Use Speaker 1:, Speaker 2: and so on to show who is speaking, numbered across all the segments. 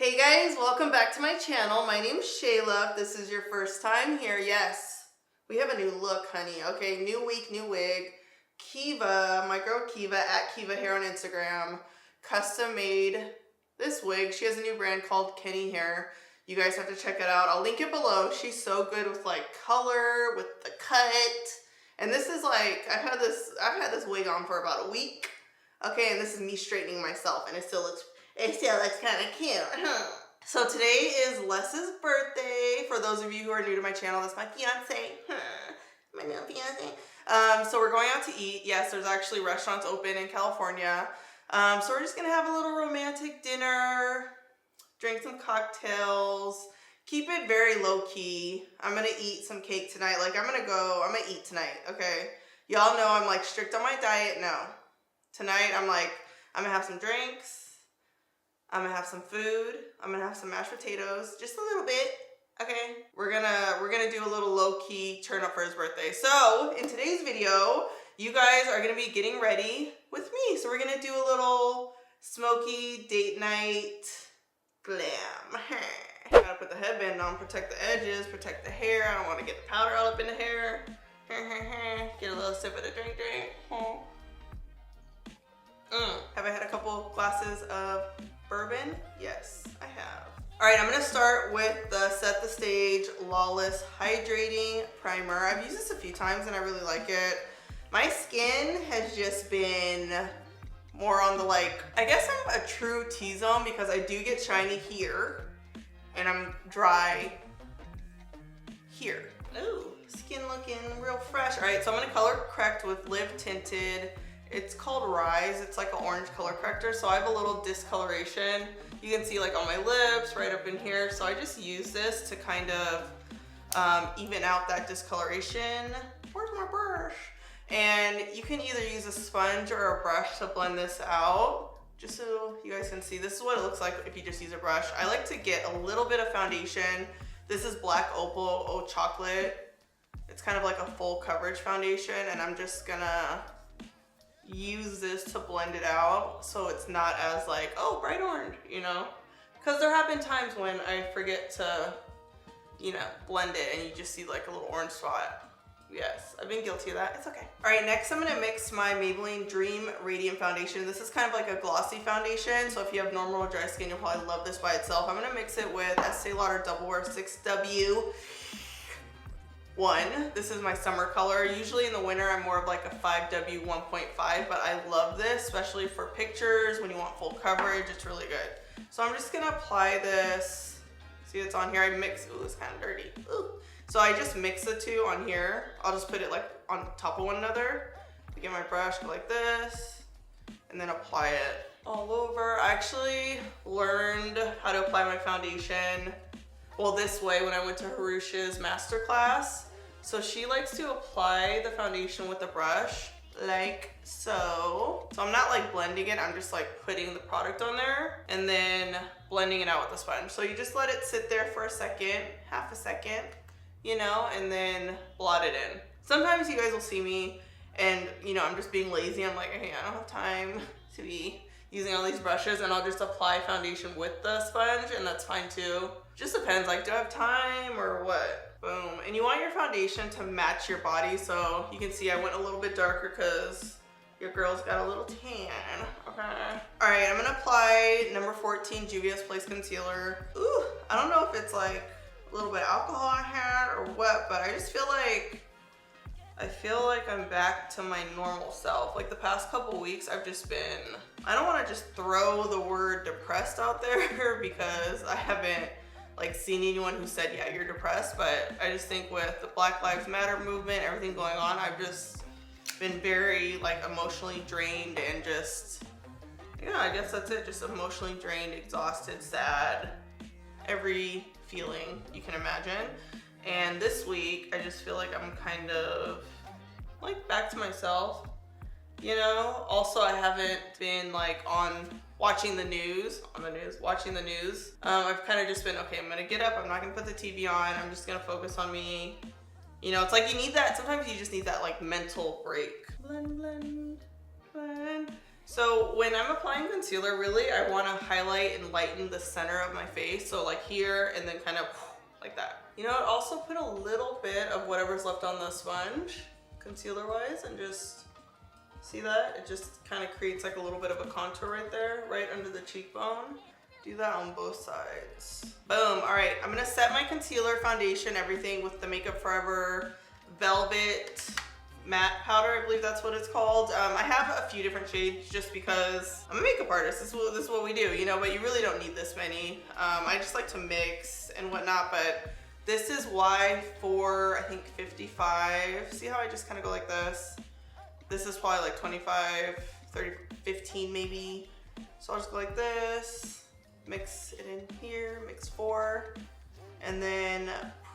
Speaker 1: Hey guys, welcome back to my channel. My name's Shayla. If this is your first time here, yes, we have a new look, honey. Okay, new week, new wig. Kiva, my girl Kiva at Kiva Hair on Instagram, custom made this wig. She has a new brand called Kenny Hair. You guys have to check it out. I'll link it below. She's so good with like color, with the cut. And this is like, I've had this wig on for about a week. Okay, and this is me straightening myself, and it still looks kind of cute. So today is Les's birthday. For those of you who are new to my channel, that's my fiance. My new fiance. So we're going out to eat. Yes, there's actually restaurants open in California. So we're just gonna have a little romantic dinner, drink some cocktails, keep it very low key. I'm gonna eat some cake tonight. Like I'm gonna eat tonight, okay? Y'all know I'm like strict on my diet. No. Tonight I'm gonna have some drinks. I'm gonna have some food. I'm gonna have some mashed potatoes, just a little bit, okay? We're gonna do a little low-key turn up for his birthday. So in today's video, you guys are gonna be getting ready with me. So we're gonna do a little smoky date night glam. Gotta put the headband on, protect the edges, protect the hair. I don't wanna get the powder all up in the hair. Get a little sip of the drink. Have I had a couple glasses of bourbon? Yes, I have. All right, I'm gonna start with the Set the Stage Lawless Hydrating Primer. I've used this a few times and I really like it. My skin has just been more on the like, I guess I'm a true T-zone because I do get shiny here and I'm dry here. Ooh, skin looking real fresh. All right, so I'm gonna color correct with Live Tinted. It's called Rise. It's like an orange color corrector. So I have a little discoloration. You can see like on my lips, right up in here. So I just use this to kind of even out that discoloration. Where's my brush? And you can either use a sponge or a brush to blend this out. Just so you guys can see, this is what it looks like if you just use a brush. I like to get a little bit of foundation. This is Black Opal Eau Chocolate. It's kind of like a full coverage foundation, and I'm just gonna use this to blend it out so it's not as like, oh, bright orange, you know? Because there have been times when I forget to, you know, blend it and you just see like a little orange spot. Yes, I've been guilty of that. It's okay. All right, next I'm gonna mix my Maybelline Dream Radiant Foundation. This is kind of like a glossy foundation, so if you have normal or dry skin, you'll probably love this by itself. I'm gonna mix it with Estee Lauder Double Wear 6W. This is my summer color. Usually in the winter, I'm more of like a 5W 1.5, but I love this, especially for pictures, when you want full coverage, it's really good. So I'm just gonna apply this. See, it's on here, I mix, ooh, it's kind of dirty. Ooh. So I just mix the two on here. I'll just put it like on top of one another. I get my brush, go like this, and then apply it all over. I actually learned how to apply my foundation, well, this way when I went to Harush's masterclass. So she likes to apply the foundation with a brush, like so. So I'm not like blending it, I'm just like putting the product on there and then blending it out with a sponge. So you just let it sit there for a second, half a second, you know, and then blot it in. Sometimes you guys will see me and, you know, I'm just being lazy. I'm like, hey, I don't have time to be using all these brushes, and I'll just apply foundation with the sponge, and that's fine too. Just depends, like, do I have time or what? Boom. And you want your foundation to match your body, so you can see I went a little bit darker because your girl's got a little tan, okay? All right, I'm gonna apply number 14 Juvias Place Concealer. Ooh, I don't know if it's like a little bit of alcohol I had or what, but I just feel like I'm back to my normal self. Like the past couple weeks, I've just been, I don't wanna just throw the word depressed out there because I haven't like seen anyone who said, yeah, you're depressed, but I just think with the Black Lives Matter movement, everything going on, I've just been very like emotionally drained and just, yeah, I guess that's it. Just emotionally drained, exhausted, sad, every feeling you can imagine. And this week, I just feel like I'm kind of like back to myself, you know? Also, I haven't been like watching the news. I've kind of just been, okay, I'm gonna get up, I'm not gonna put the TV on, I'm just gonna focus on me. You know, it's like you need that, sometimes you just need that like mental break. Blend, blend, blend. So when I'm applying concealer, really I want to highlight and lighten the center of my face. So like here and then kind of like that. You know what, also put a little bit of whatever's left on the sponge, concealer wise, and just see that? It just kind of creates like a little bit of a contour right there, right under the cheekbone. Do that on both sides. Boom, all right, I'm gonna set my concealer, foundation, everything with the Makeup Forever Velvet Matte Powder, I believe that's what it's called. I have a few different shades just because I'm a makeup artist. This is what we do, you know, but you really don't need this many. I just like to mix and whatnot, but this is Y4, I think 55. See how I just kind of go like this? This is probably like 25, 30, 15 maybe. So I'll just go like this, mix it in here, mix 4, and then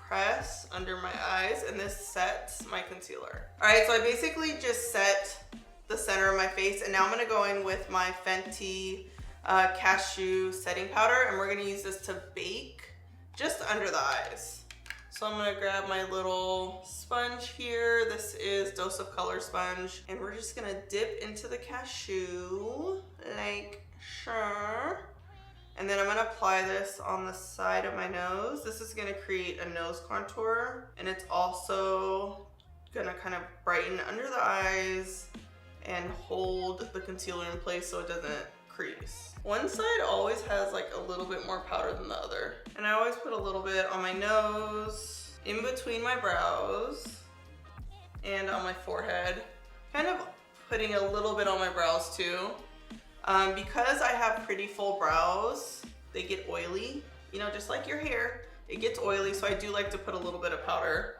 Speaker 1: press under my eyes, and this sets my concealer. All right, so I basically just set the center of my face, and now I'm gonna go in with my Fenty Cashew setting powder, and we're gonna use this to bake just under the eyes. So I'm gonna grab my little sponge here. This is Dose of Color sponge, and we're just gonna dip into the cashew like so. And then I'm gonna apply this on the side of my nose. This is gonna create a nose contour, and it's also gonna kind of brighten under the eyes and hold the concealer in place so it doesn't crease. One side always has like a little bit more powder than the other. And I always put a little bit on my nose, in between my brows, and on my forehead. Kind of putting a little bit on my brows too. Because I have pretty full brows, they get oily, you know, just like your hair, it gets oily. So I do like to put a little bit of powder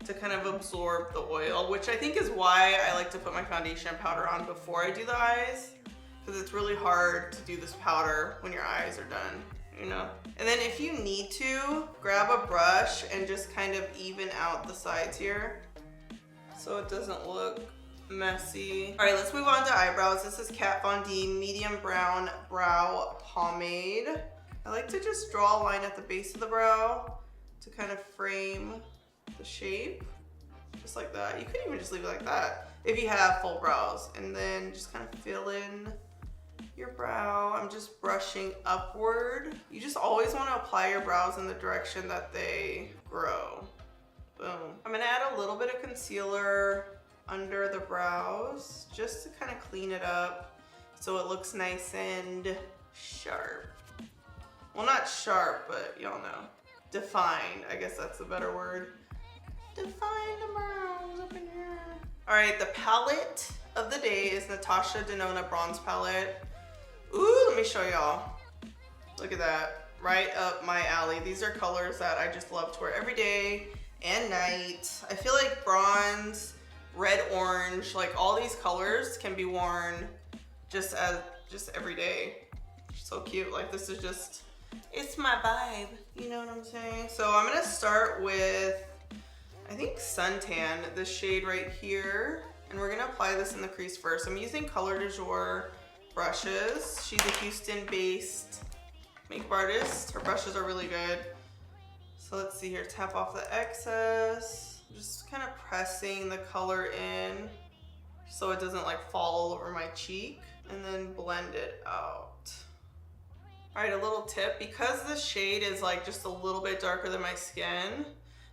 Speaker 1: to kind of absorb the oil, which I think is why I like to put my foundation powder on before I do the eyes, because it's really hard to do this powder when your eyes are done, you know? And then if you need to, grab a brush and just kind of even out the sides here so it doesn't look messy. All right, let's move on to eyebrows. This is Kat Von D Medium Brown Brow Pomade. I like to just draw a line at the base of the brow to kind of frame the shape, just like that. You could even just leave it like that if you have full brows, and then just kind of fill in your brow. I'm just brushing upward. You just always want to apply your brows in the direction that they grow. Boom. I'm gonna add a little bit of concealer under the brows just to kind of clean it up so it looks nice and sharp. Well, not sharp, but y'all know. Defined, I guess that's a better word. Define the brows up in here. All right, the palette of the day is Natasha Denona Bronze palette. Ooh, let me show y'all. Look at that, right up my alley. These are colors that I just love to wear every day and night. I feel like bronze, red, orange, like all these colors can be worn just every day. So cute. Like this is just, it's my vibe. You know what I'm saying? So I'm gonna start with, I think Suntan, this shade right here. And we're gonna apply this in the crease first. I'm using Color du Jour brushes. She's a Houston-based makeup artist. Her brushes are really good. So let's see here, tap off the excess. Just kind of pressing the color in so it doesn't like fall all over my cheek, and then blend it out. All right, a little tip, because this shade is like just a little bit darker than my skin,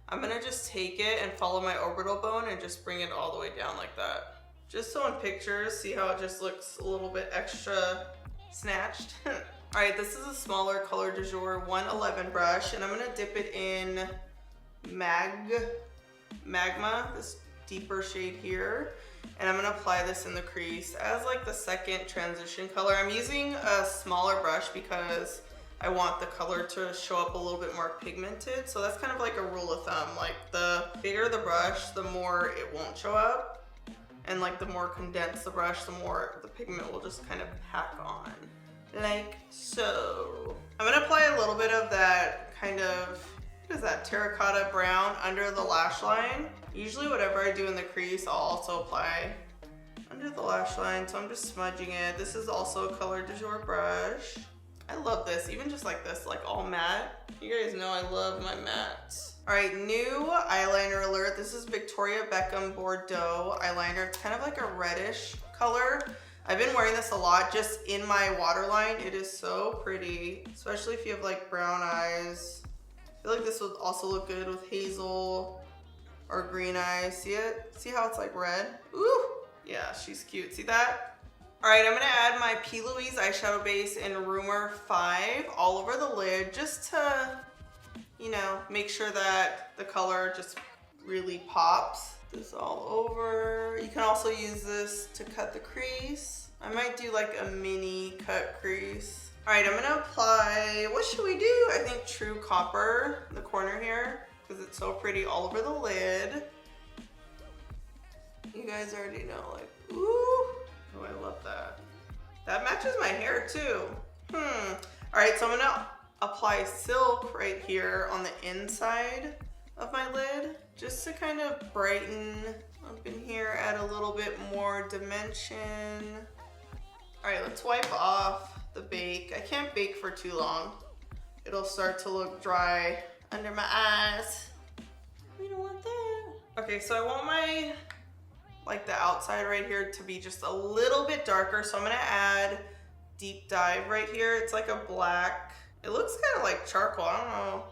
Speaker 1: I'm gonna just take it and follow my orbital bone and just bring it all the way down like that. Just so in pictures, see how it just looks a little bit extra snatched. All right, this is a smaller Color du Jour 111 brush, and I'm gonna dip it in Magma, this deeper shade here, and I'm gonna apply this in the crease as like the second transition color. I'm using a smaller brush because I want the color to show up a little bit more pigmented. So that's kind of like a rule of thumb. Like the bigger the brush, the more it won't show up. And like the more condensed the brush, the more the pigment will just kind of pack on. Like so. I'm gonna apply a little bit of that kind of, what is that, terracotta brown under the lash line. Usually whatever I do in the crease, I'll also apply under the lash line. So I'm just smudging it. This is also a Color du Jour brush. I love this, even just like this, like all matte. You guys know I love my mattes. All right, new eyeliner alert. This is Victoria Beckham Bordeaux eyeliner. It's kind of like a reddish color. I've been wearing this a lot just in my waterline. It is so pretty, especially if you have like brown eyes. I feel like this would also look good with hazel or green eyes. See it? See how it's like red? Ooh, yeah, she's cute. See that? All right, I'm gonna add my P. Louise eyeshadow base in Rumour 5 all over the lid just to, you know, make sure that the color just really pops. This all over. You can also use this to cut the crease. I might do like a mini cut crease. All right, I'm gonna apply, what should we do? I think True Copper in the corner here because it's so pretty all over the lid. You guys already know, like, ooh. Oh, I love that. That matches my hair too. All right, so I'm gonna apply Silk right here on the inside of my lid just to kind of brighten up in here, add a little bit more dimension. All right, let's wipe off the bake. I can't bake for too long. It'll start to look dry under my eyes. We don't want that. Okay, so I want my, like the outside right here to be just a little bit darker. So I'm gonna add Deep Dive right here. It's like a black, it looks kind of like charcoal, I don't know.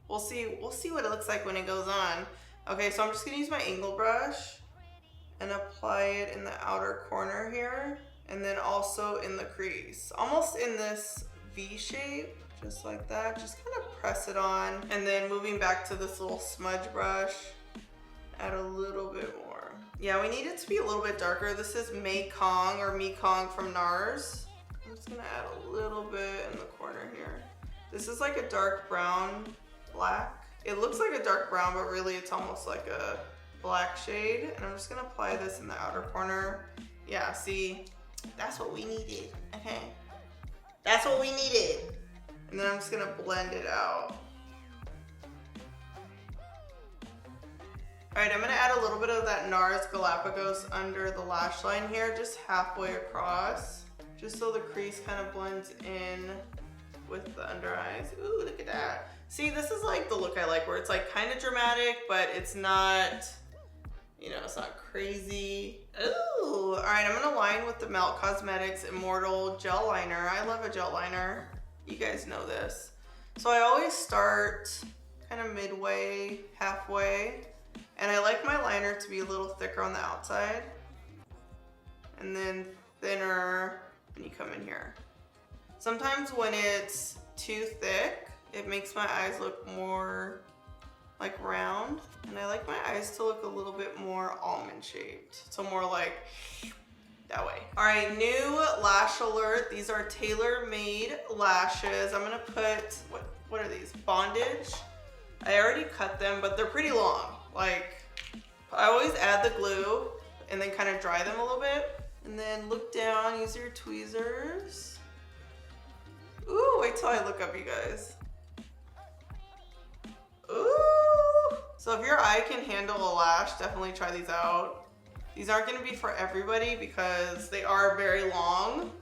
Speaker 1: We'll see what it looks like when it goes on. Okay, so I'm just gonna use my angle brush and apply it in the outer corner here. And then also in the crease, almost in this V shape, just like that. Just kind of press it on. And then moving back to this little smudge brush, add a little bit more. Yeah, we need it to be a little bit darker. This is Mekong or Mekong from NARS. I'm just gonna add a little bit in the corner here. This is like a dark brown, black. It looks like a dark brown, but really it's almost like a black shade. And I'm just gonna apply this in the outer corner. Yeah, see, that's what we needed, okay? That's what we needed. And then I'm just gonna blend it out. All right, I'm gonna add a little bit of that NARS Galapagos under the lash line here, just halfway across, just so the crease kind of blends in with the under eyes. Ooh, look at that. See, this is like the look I like, where it's like kind of dramatic, but it's not, you know, it's not crazy. Ooh, all right, I'm gonna line with the Melt Cosmetics Immortal Gel Liner. I love a gel liner. You guys know this. So I always start kind of midway, halfway, and I like my liner to be a little thicker on the outside and then thinner when you come in here. Sometimes when it's too thick, it makes my eyes look more like round, and I like my eyes to look a little bit more almond shaped. So more like that way. All right, new lash alert. These are Tailormade Lashes. I'm gonna put, what are these? Bondage. I already cut them, but they're pretty long. Like, I always add the glue and then kind of dry them a little bit. And then look down, use your tweezers. Ooh, wait till I look up, you guys. Ooh. So if your eye can handle a lash, definitely try these out. These aren't gonna be for everybody because they are very long.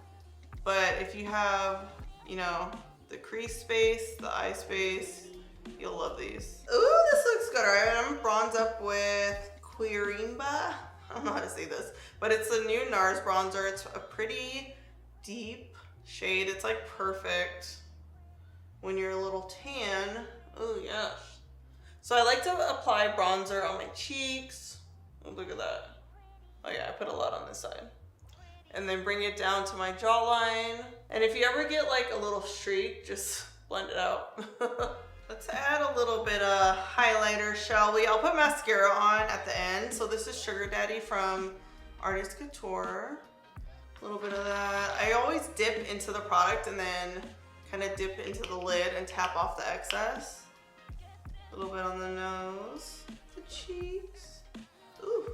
Speaker 1: But if you have, you know, the crease space, the eye space, you'll love these. Ooh, this looks good. All right, I'm gonna bronze up with Quirimba. I don't know how to say this, but it's a new NARS bronzer. It's a pretty deep shade. It's like perfect when you're a little tan. Oh yes. So I like to apply bronzer on my cheeks. Oh, look at that. Oh yeah, I put a lot on this side. And then bring it down to my jawline. And if you ever get like a little streak, just blend it out. Let's add a little bit of highlighter, shall we? I'll put mascara on at the end. So this is Sugar Daddy from Artist Couture. A little bit of that. I always dip into the product and then kind of dip into the lid and tap off the excess. A little bit on the nose, the cheeks. Ooh.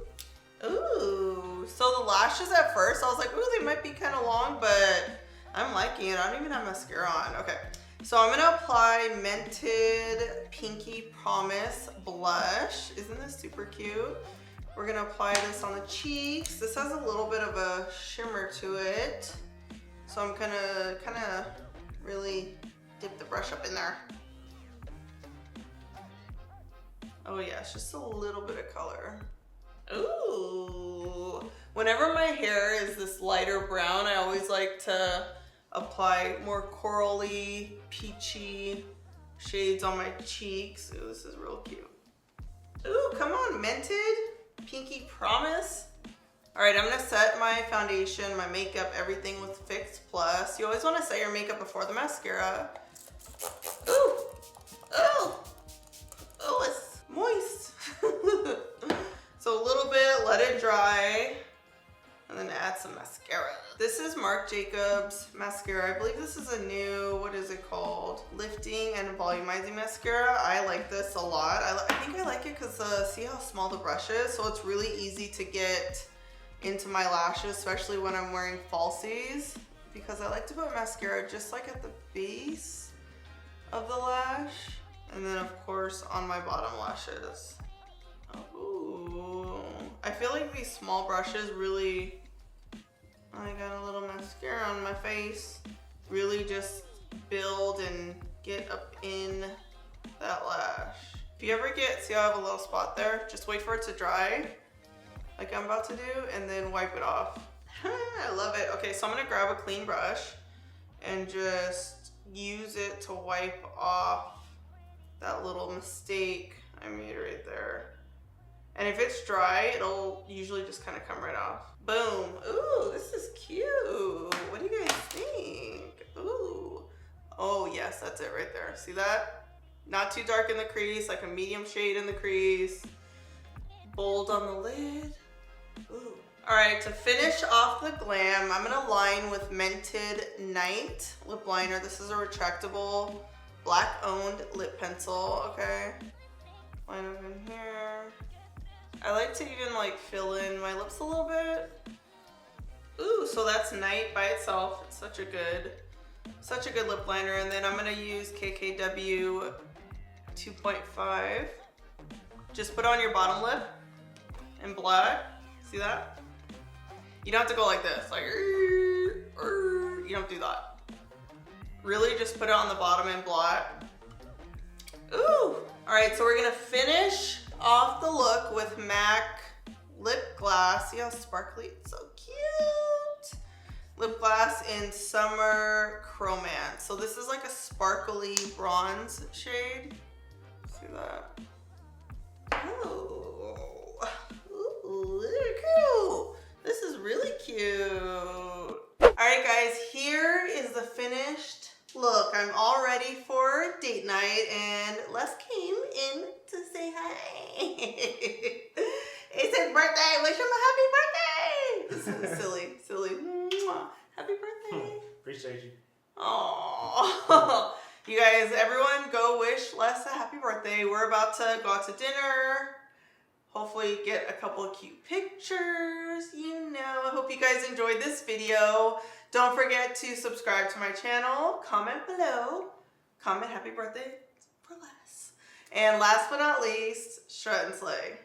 Speaker 1: Ooh. So the lashes at first, I was like, ooh, they might be kind of long, but I'm liking it. I don't even have mascara on. Okay. So I'm gonna apply Mented Pinky Promise Blush. Isn't this super cute? We're gonna apply this on the cheeks. This has a little bit of a shimmer to it. So I'm gonna kind of really dip the brush up in there. Oh yeah, it's just a little bit of color. Ooh. Whenever my hair is this lighter brown, I always like to apply more corally, peachy shades on my cheeks. Ooh, this is real cute. Ooh, come on, Mented, Pinky Promise. All right, I'm gonna set my foundation, my makeup, everything with Fix Plus. You always wanna set your makeup before the mascara. Ooh, oh, it's moist. So a little bit, let it dry, and then add some mascara. This is Marc Jacobs mascara. I believe this is a new, what is it called? Lifting and volumizing mascara. I like this a lot. I think I like it because see how small the brush is? So it's really easy to get into my lashes, especially when I'm wearing falsies, because I like to put mascara just like at the base of the lash, and then of course on my bottom lashes. Ooh. I feel like these small brushes really, I got a little mascara on my face, really just build and get up in that lash. If you ever get, see how I have a little spot there? Just wait for it to dry, like I'm about to do, and then wipe it off. I love it. Okay, so I'm gonna grab a clean brush and just use it to wipe off that little mistake I made right there. And if it's dry, it'll usually just kind of come right off. Boom. Ooh, this is cute. What do you guys think? Ooh. Oh yes, that's it right there. See that? Not too dark in the crease, like a medium shade in the crease. Bold on the lid. Ooh. All right, to finish off the glam, I'm gonna line with Mented Night lip liner. This is a retractable, black-owned lip pencil, okay? Line up in here. I like to even like fill in my lips a little bit. Ooh, so that's Night by itself. It's such a good lip liner. And then I'm gonna use KKW 2.5. Just put on your bottom lip in black. See that? You don't have to go like this, like, you don't do that. Really just put it on the bottom in black. Ooh, all right, so we're gonna finish off the look with MAC lip gloss. See how sparkly? It's so cute. Lip gloss in Summer Chromance. So this is like a sparkly bronze shade. See that? Oh, ooh, cute. This is really cute. All right, guys, here is the finished look. I'm all ready for date night, and Les came in to say hi. It's his birthday. Wish him a happy birthday. This is silly. Mwah. Happy birthday.
Speaker 2: Appreciate you.
Speaker 1: Aww. You guys, everyone go wish Les a happy birthday. We're about to go out to dinner. Hopefully get a couple of cute pictures, you know. I hope you guys enjoyed this video. Don't forget to subscribe to my channel, comment below, comment happy birthday for Les. And last but not least, strut and slay.